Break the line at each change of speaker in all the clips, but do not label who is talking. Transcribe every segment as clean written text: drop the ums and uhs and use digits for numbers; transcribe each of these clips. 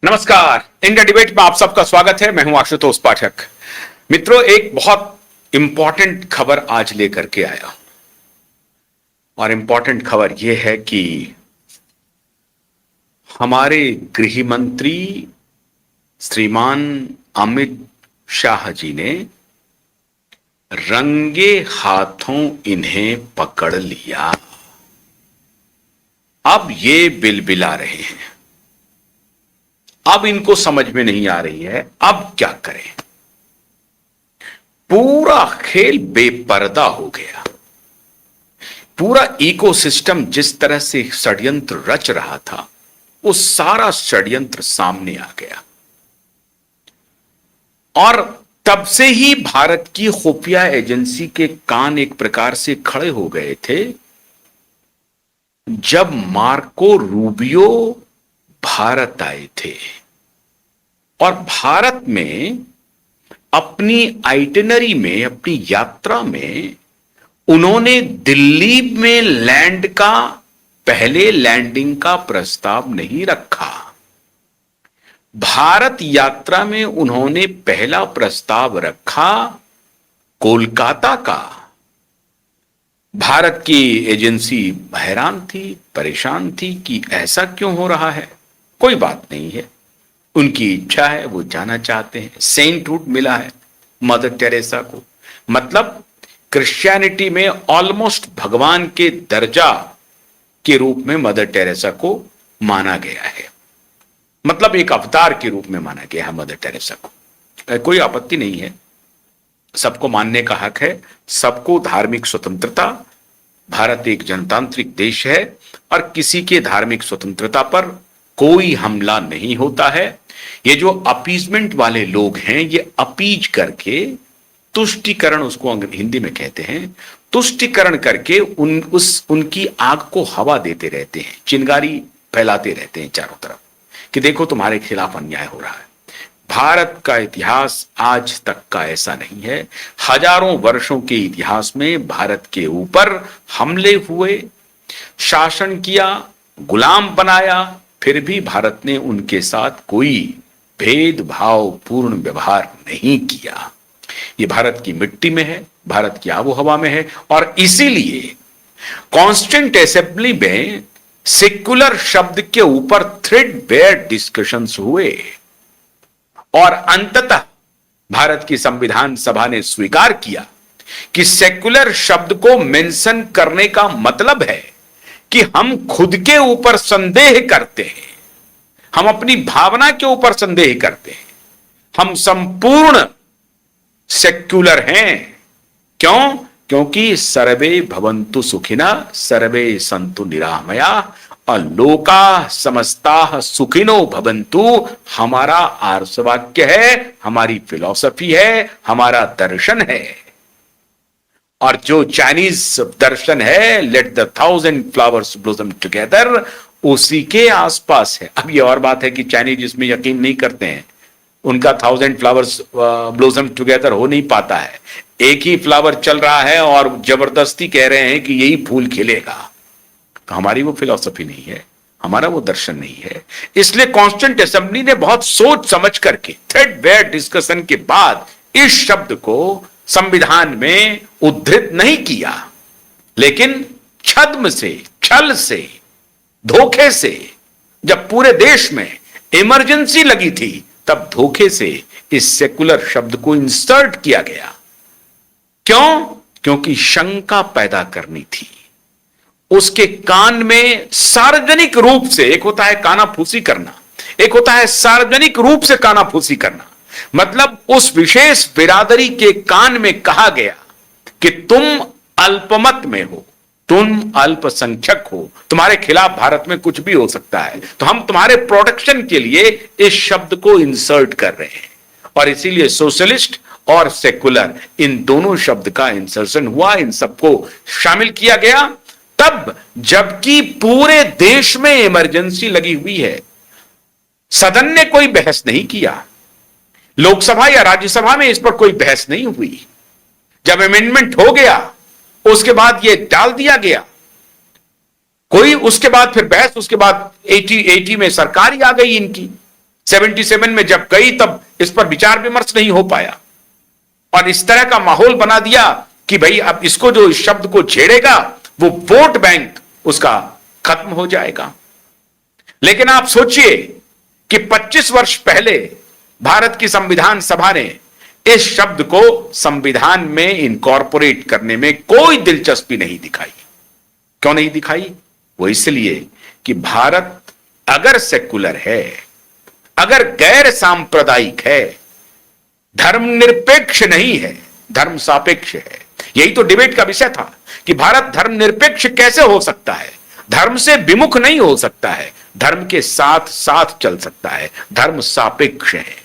नमस्कार। India debate में आप सबका स्वागत है। मैं हूं आशुतोष पाठक। मित्रों, एक बहुत इंपॉर्टेंट खबर आज लेकर के आया हूं और इंपॉर्टेंट खबर यह है कि हमारे गृह मंत्री श्रीमान अमित शाह जी ने रंगे हाथों इन्हें पकड़ लिया। अब ये बिलबिला रहे हैं। अब इनको समझ में नहीं आ रही है अब क्या करें। पूरा खेल बेपर्दा हो गया। पूरा इकोसिस्टम जिस तरह से षड्यंत्र रच रहा था, वो सारा षड्यंत्र सामने आ गया और तब से ही भारत की खुफिया एजेंसी के कान एक प्रकार से खड़े हो गए थे जब मार्को रूबियो भारत आए थे और भारत में अपनी आइटिनरी में, अपनी यात्रा में उन्होंने दिल्ली में पहले लैंडिंग का प्रस्ताव नहीं रखा। भारत यात्रा में उन्होंने पहला प्रस्ताव रखा कोलकाता का। भारत की एजेंसी हैरान थी, परेशान थी कि ऐसा क्यों हो रहा है। कोई बात नहीं है, उनकी इच्छा है, वो जाना चाहते हैं। सेंटहुड मिला है मदर टेरेसा को, मतलब क्रिश्चियनिटी में ऑलमोस्ट भगवान के दर्जा के रूप में मदर टेरेसा को माना गया है, मतलब एक अवतार के रूप में माना गया है मदर टेरेसा को। कोई आपत्ति नहीं है, सबको मानने का हक है, सबको धार्मिक स्वतंत्रता। भारत एक जनतांत्रिक देश है और किसी के धार्मिक स्वतंत्रता पर कोई हमला नहीं होता है। ये जो अपीजमेंट वाले लोग हैं, ये अपीज करके तुष्टिकरण, उसको हिंदी में कहते हैं, तुष्टिकरण करके उनकी आग को हवा देते रहते हैं, चिंगारी फैलाते रहते हैं चारों तरफ कि देखो तुम्हारे खिलाफ अन्याय हो रहा है। भारत का इतिहास आज तक का ऐसा नहीं है। हजारों वर्षों के इतिहास में भारत के ऊपर हमले हुए, शासन किया, गुलाम बनाया, फिर भी भारत ने उनके साथ कोई भेदभाव पूर्ण व्यवहार नहीं किया। ये भारत की मिट्टी में है, भारत की आबो हवा में है और इसीलिए कॉन्स्टिट्यूएंट असेंबली में सेक्युलर शब्द के ऊपर थ्रेडबेयर डिस्कशंस हुए और अंततः भारत की संविधान सभा ने स्वीकार किया कि सेक्युलर शब्द को मेंशन करने का मतलब है कि हम खुद के ऊपर संदेह करते हैं, हम अपनी भावना के ऊपर संदेह करते हैं, हम संपूर्ण सेक्युलर हैं। क्यों? क्योंकि सर्वे भवन्तु सुखिना सर्वे सन्तु निरामया और लोका समस्ता सुखिनो भवन्तु हमारा आर्ष वाक्य है, हमारी फिलॉसफी है, हमारा दर्शन है। और जो चाइनीज दर्शन है, let the 1000 flowers blossom together, उसी के आसपास है। अब ये और बात है कि चाइनीज इसमें यकीन नहीं करते हैं, उनका 1000 फ्लावर्स ब्लॉसम टुगेदर हो नहीं पाता है। एक ही फ्लावर चल रहा है और जबरदस्ती कह रहे हैं कि यही फूल खिलेगा। तो हमारी वो फिलॉसफी नहीं है, हमारा वो दर्शन नहीं है। इसलिए कॉन्स्टिट्यूएंट असेंबली ने बहुत सोच समझ करके थ्रेडबेयर डिस्कशन के बाद इस शब्द को संविधान में उद्धृत नहीं किया, लेकिन छद्म से, छल से, धोखे से, जब पूरे देश में इमरजेंसी लगी थी, तब धोखे से इस सेकुलर शब्द को इंसर्ट किया गया। क्यों? क्योंकि शंका पैदा करनी थी। उसके कान में सार्वजनिक रूप से, एक होता है कानाफूसी करना, एक होता है सार्वजनिक रूप से कानाफूसी करना, मतलब उस विशेष बिरादरी के कान में कहा गया कि तुम अल्पमत में हो, तुम अल्पसंख्यक हो, तुम्हारे खिलाफ भारत में कुछ भी हो सकता है, तो हम तुम्हारे प्रोटेक्शन के लिए इस शब्द को इंसर्ट कर रहे हैं। और इसीलिए सोशलिस्ट और सेकुलर, इन दोनों शब्द का इंसर्शन हुआ, इन सबको शामिल किया गया। तब जबकि पूरे देश में इमरजेंसी लगी हुई है, सदन ने कोई बहस नहीं किया, लोकसभा या राज्यसभा में इस पर कोई बहस नहीं हुई। जब अमेंडमेंट हो गया, उसके बाद यह डाल दिया गया, कोई उसके बाद फिर बहस, उसके बाद 80 में सरकार ही आ गई इनकी। 77 में जब गई तब इस पर विचार विमर्श नहीं हो पाया और इस तरह का माहौल बना दिया कि भाई अब इसको जो इस शब्द को छेड़ेगा वो वोट बैंक उसका खत्म हो जाएगा। लेकिन आप सोचिए कि 25 वर्ष पहले भारत की संविधान सभा ने इस शब्द को संविधान में इनकॉर्पोरेट करने में कोई दिलचस्पी नहीं दिखाई। क्यों नहीं दिखाई? वो इसलिए कि भारत अगर सेकुलर है, अगर गैर सांप्रदायिक है, धर्मनिरपेक्ष नहीं है, धर्म सापेक्ष है। यही तो डिबेट का विषय था कि भारत धर्मनिरपेक्ष कैसे हो सकता है, धर्म से विमुख नहीं हो सकता है, धर्म के साथ साथ चल सकता है, धर्म सापेक्ष है।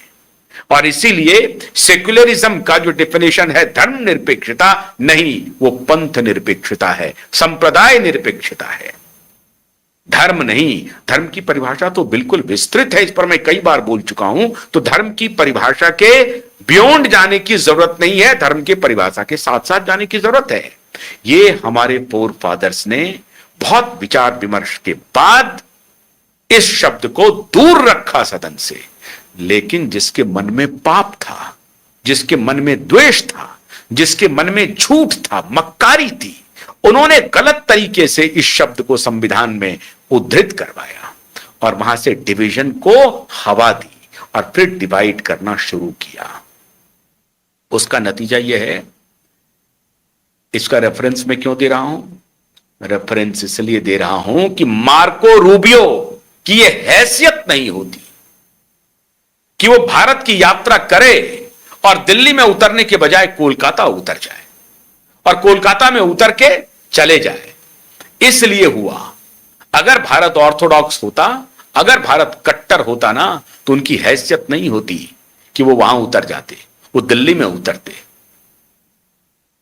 और इसीलिए सेक्युलरिज्म का जो डेफिनेशन है धर्म निरपेक्षता नहीं, वो पंथ निरपेक्षता है, संप्रदाय निरपेक्षता है, धर्म नहीं। धर्म की परिभाषा तो बिल्कुल विस्तृत है, इस पर मैं कई बार बोल चुका हूं। तो धर्म की परिभाषा के बियॉन्ड जाने की जरूरत नहीं है, धर्म की परिभाषा के साथ साथ जाने की जरूरत है। ये हमारे फोर फादर्स ने बहुत विचार विमर्श के बाद इस शब्द को दूर रखा सदन से। लेकिन जिसके मन में पाप था, जिसके मन में द्वेष था, जिसके मन में झूठ था, मक्कारी थी, उन्होंने गलत तरीके से इस शब्द को संविधान में उद्धृत करवाया और वहां से डिवीजन को हवा दी और फिर डिवाइड करना शुरू किया। उसका नतीजा यह है, इसका रेफरेंस मैं क्यों दे रहा हूं? रेफरेंस इसलिए दे रहा हूं कि मार्को रूबियो की यह हैसियत नहीं होती कि वो भारत की यात्रा करे और दिल्ली में उतरने के बजाय कोलकाता उतर जाए और कोलकाता में उतर के चले जाए। इसलिए हुआ। अगर भारत ऑर्थोडॉक्स होता, अगर भारत कट्टर होता ना, तो उनकी हैसियत नहीं होती कि वो वहां उतर जाते, वो दिल्ली में उतरते।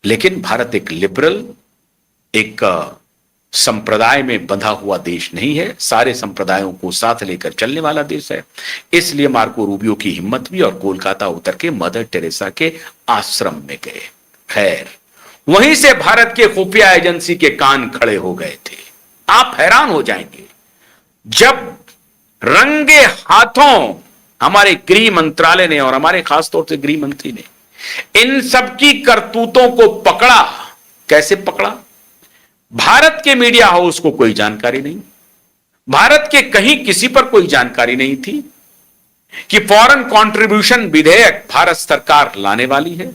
लेकिन भारत एक लिबरल, एक संप्रदाय में बंधा हुआ देश नहीं है, सारे संप्रदायों को साथ लेकर चलने वाला देश है। इसलिए मार्को रूबियो की हिम्मत भी और कोलकाता उतर के मदर टेरेसा के आश्रम में गए। खैर, वहीं से भारत के खुफिया एजेंसी के कान खड़े हो गए थे। आप हैरान हो जाएंगे जब रंगे हाथों हमारे गृह मंत्रालय ने और हमारे खासतौर से गृह मंत्री ने इन सबकी करतूतों को पकड़ा। कैसे पकड़ा? भारत के मीडिया हाउस को कोई जानकारी नहीं, भारत के कहीं किसी पर कोई जानकारी नहीं थी कि फॉरेन कंट्रीब्यूशन विधेयक भारत सरकार लाने वाली है।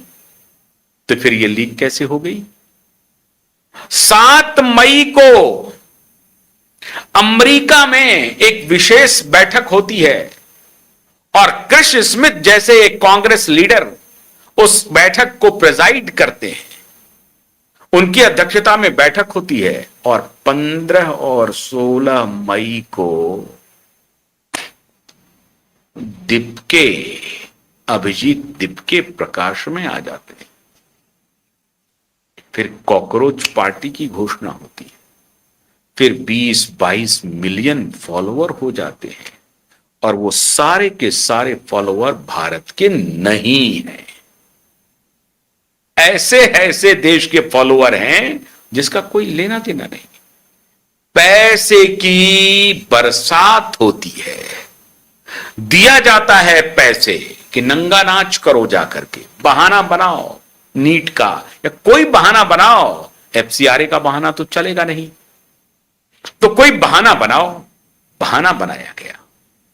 तो फिर यह लीक कैसे हो गई? 7 मई को अमेरिका में एक विशेष बैठक होती है और क्रिस स्मिथ जैसे एक कांग्रेस लीडर उस बैठक को प्रेजाइड करते हैं। उनकी अध्यक्षता में बैठक होती है और 15 और 16 मई को दिपके, अभिजीत दिपके प्रकाश में आ जाते हैं। फिर कॉकरोच पार्टी की घोषणा होती है। फिर 20-22 मिलियन फॉलोअर हो जाते हैं और वो सारे के सारे फॉलोअर भारत के नहीं हैं। ऐसे ऐसे देश के फॉलोअर हैं जिसका कोई लेना देना नहीं। पैसे की बरसात होती है, दिया जाता है पैसे कि नंगा नाच करो, जाकर के बहाना बनाओ नीट का या कोई बहाना बनाओ। एफसीआरए का बहाना तो चलेगा नहीं, तो कोई बहाना बनाओ। बहाना बनाया गया